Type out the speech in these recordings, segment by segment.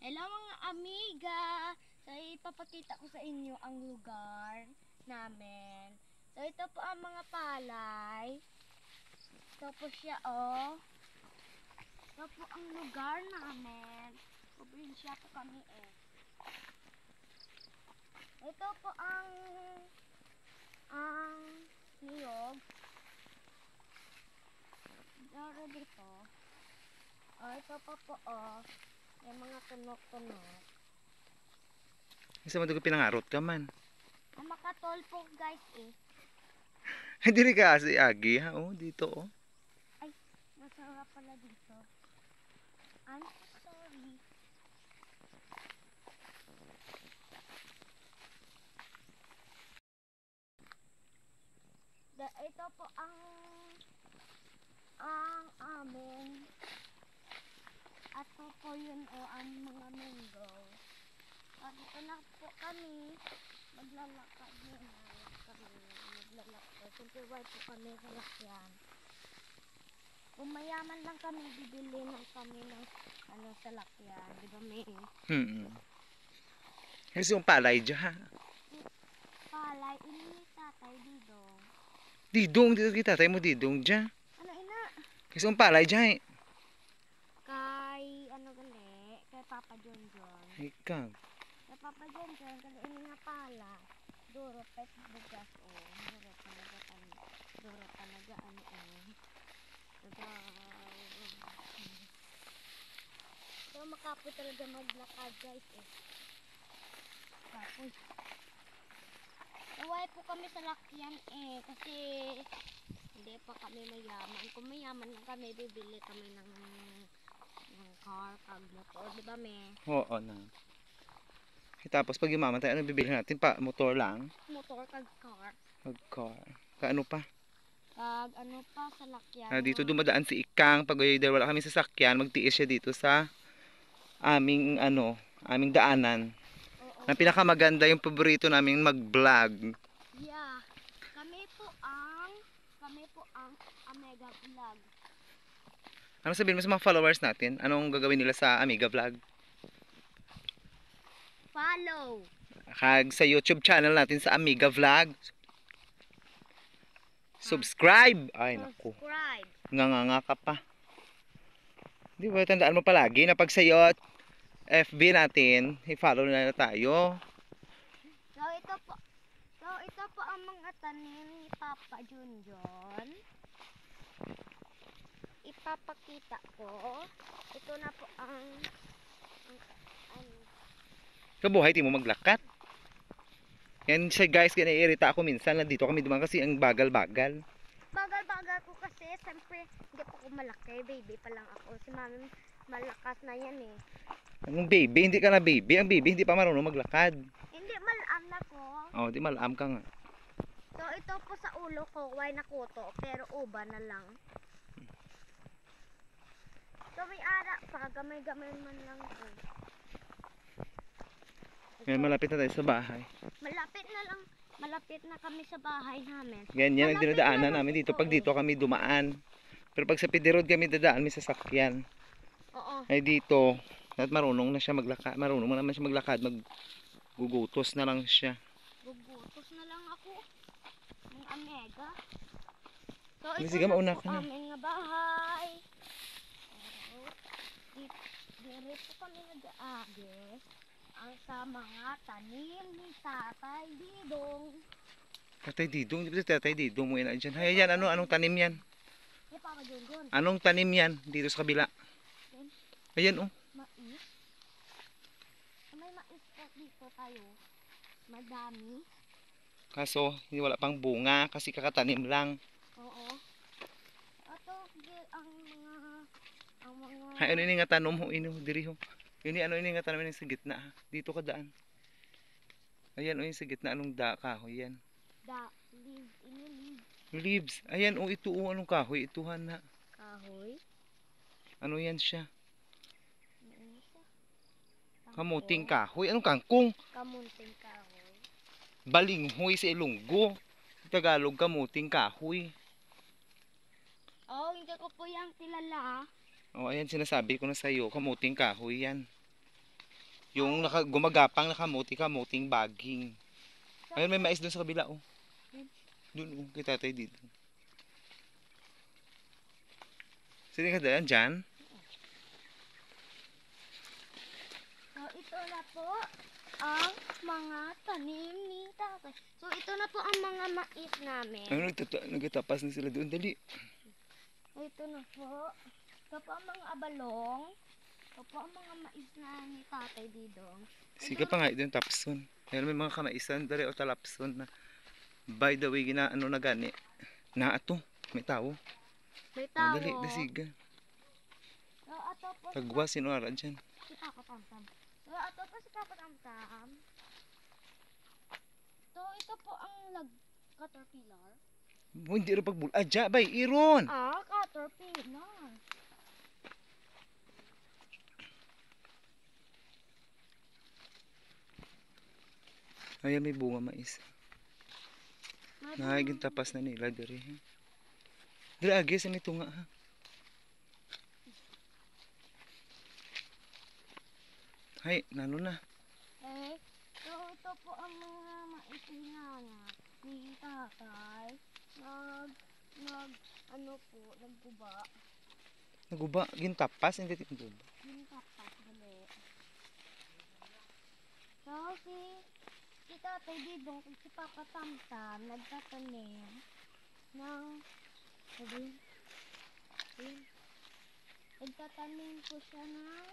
Hello mga amiga! So ipapakita ko sa inyo ang lugar namin. So ito po ang mga palay. Ito po siya oh. Ito po ang lugar namin. Probinsya po kami eh. Ito po ang niyog. Daro dito. Oh, ito pa po oh. May mga tunok-tunok. Isa mo ito pinangarot ka man. Ang makatol po guys eh. Hindi rin ka si Agi ha. Oh, dito oh. Ay, masarap pala dito. I'm sorry. Ito po ang amin. At po yun o ang mga mango. At ito na po kami. Maglalakad muna kami. Maglalakad. Siyempre why po kami sa lakyan. Kung mayaman lang kami, bibili lang kami ng sa lakyan. Di ba may? Kasi yung palay dyan ha. Palay, ini tatay dito. Didong, dito kita tayo mo didong dyan. Ano ina? Kasi yung palay dyan eh. Kay kay Papa John John. Ikaw. Kay Papa John John, kaya ini nga pala. Duro pet bugas o. Duro talaga ano eh. So makapoy talaga maglakad guys eh. Tapos uway po kami sa lakyan eh kasi hindi pa kami mayaman. Kung mayaman lang kami, bibili kami ng car, kag motor, di ba me? Oo na. Tapos pag yumaman tayo, ano bibili natin pa? Motor lang? Motor, kag car. Kag car. Kaano pa? Kag ano pa sa lakyan. Dito dumadaan si Ikang. Pag wala kami sa sakyan, magtiis siya dito sa aming aming daanan. Oo. Na pinakamaganda yung paborito namin mag-vlog. Yeah. Kami po ang Amiga Vlog. Ano sabihin mo sa mga followers natin? Anong gagawin nila sa Amiga Vlog? Follow. Kag sa YouTube channel natin sa Amiga Vlog. Subscribe. Ay naku. Subscribe. Nganga ka pa. Di ba tandaan mo palagi na pag sa'yo FB natin, i-follow na tayo. So ito po ang mga tanim ni Papa Junjun. Ipapakita ko. Ito na po ang Kabuhay, di mo maglakat. Yan siya guys, kaya ako minsan. Nandito kami dumaan kasi ang bagal-bagal. Bagal-bagal ko kasi, siyempre, hindi pa ako malaki. Baby pa lang ako. Si mami malakas na yan eh. Anong baby? Hindi ka na baby. Ang baby hindi pa marunong maglakad. Hindi, malam na ko. Oh, di malam ka nga. So, ito po sa ulo ko, why na kuto, pero uba na lang. So, may ara pa, gamay-gamay man lang ko. Ngayon, malapit na tayo sa bahay. Malapit na kami sa bahay namin. Ganyan ang dinadaanan namin dito. Pag dito kami dumaan. Pero pag sa Pidi Road kami dadaan, may sasakyan. Oo. Ay dito, at marunong na siya maglakad. Marunong mo naman siya maglakad. Maggugutos na lang siya. Gugutos na lang ako. Ng Amiga. So, Sige, mauna ka na. aming bahay. Dito po kami nag-aagis. Ang sa mga tanim ni Tatay Didong. Tatay Didong, di ba si Tatay Didong mo yan dyan? Hay, yan, anong tanim yan? Hey, Papa Junjun. Anong tanim yan dito sa kabila? Ayan oh. Mais. May mais po dito tayo. Madami. Kaso, hindi wala pang bunga kasi kakatanim lang. Oo. Ito, ang mga... Hay, ano yung nga tanom mo, diri ho. Yun ano yung nga tanom sa gitna ha. Dito ka daan. Ayan o yung sa gitna, anong kahoy yan? Leaves. Leaves. Ayan o, ito o, anong kahoy? Ituhan na. Kahoy? Ano yan siya? Ano siya? Kamuting kahoy. Anong kangkong? Kamunting kahoy. Balinghoy sa Ilonggo. Tagalog, kamuting kahoy. Oh, hindi ko po yung kilala. O, ayan sinasabi ko na sa'yo. Kamuting kahoy yan. Yung gumagapang nakamuting baging. Ayun, may mais doon sa kabila, oh. Doon, oh, kay tatay dito. Sino ka dyan? Dyan? So, ito na po ang mga tanim ni tatay. So, ito na po ang mga mais namin. Ano, nagtatapas na sila doon. Dali. Ito na po. Ito po ang mga abalong. Ito po ang mga mais na ni tatay didong. Sige pa nga, doon tapson. Meron may mga kamaisan, dari o talapson na. By the way, ginaano na gani. Na ato, may tao. May Oh, tao. dali, dasiga. So, ito po Tagwa, sino ara dyan? si Papa Tamtam. So, ito po si Papa Tamtam. So, ito po ang caterpillar. Oh, hindi rin pagbul. Adya, bay, iron! Caterpillar. Ayan, may bunga mais. Nahaging tapas na nila, dari. Dari, agi, sa may tunga, ha? Hay, nano na. So, ito po ang mga mais ni tatay. Nagguba. Naguba, gintapas, hindi tinduba. Yung kapas, dali. So, si tatay didong, si Papa Tamtam, nagtatanim ng, nagtatanim po siya ng,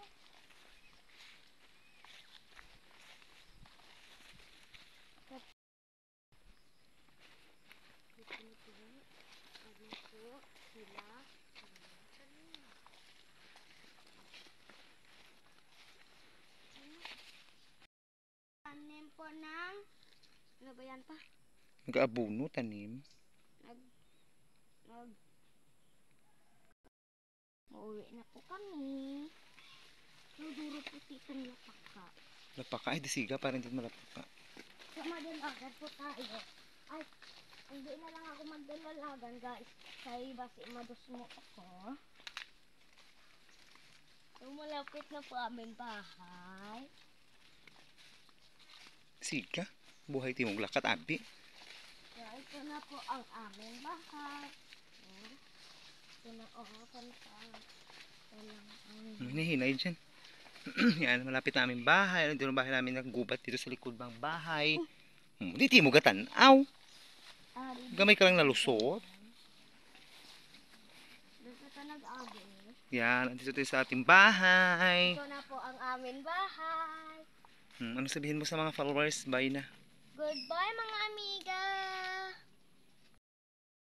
tanim po ng, ano ba yan pa? Nag-aabuno, tanim. Uuwi na po kami. Nuduro po titong lapaka. Lapaka, ay, disiga, parang hindi malapaka. So, madalagan po tayo. Ay, hindi na lang ako magdalalagan, guys. Kaya basi mados mo ako. So, malapit na po aming bahay. Disiga, buhay timong lakat, abi. So, ito na po ang aming bahay. Ito na, pantang. Hinihinay dyan. Yan, malapit na aming bahay. Dito ang bahay namin naggubat dito sa likod ng bahay. Dito mo gatanaw. Gamay ka lang nalusot. Dito ito nag-abi. Yan, dito tayo sa ating bahay. Ito na po ang aming bahay. Ano sabihin mo sa mga followers? Bye na. Goodbye mga ami.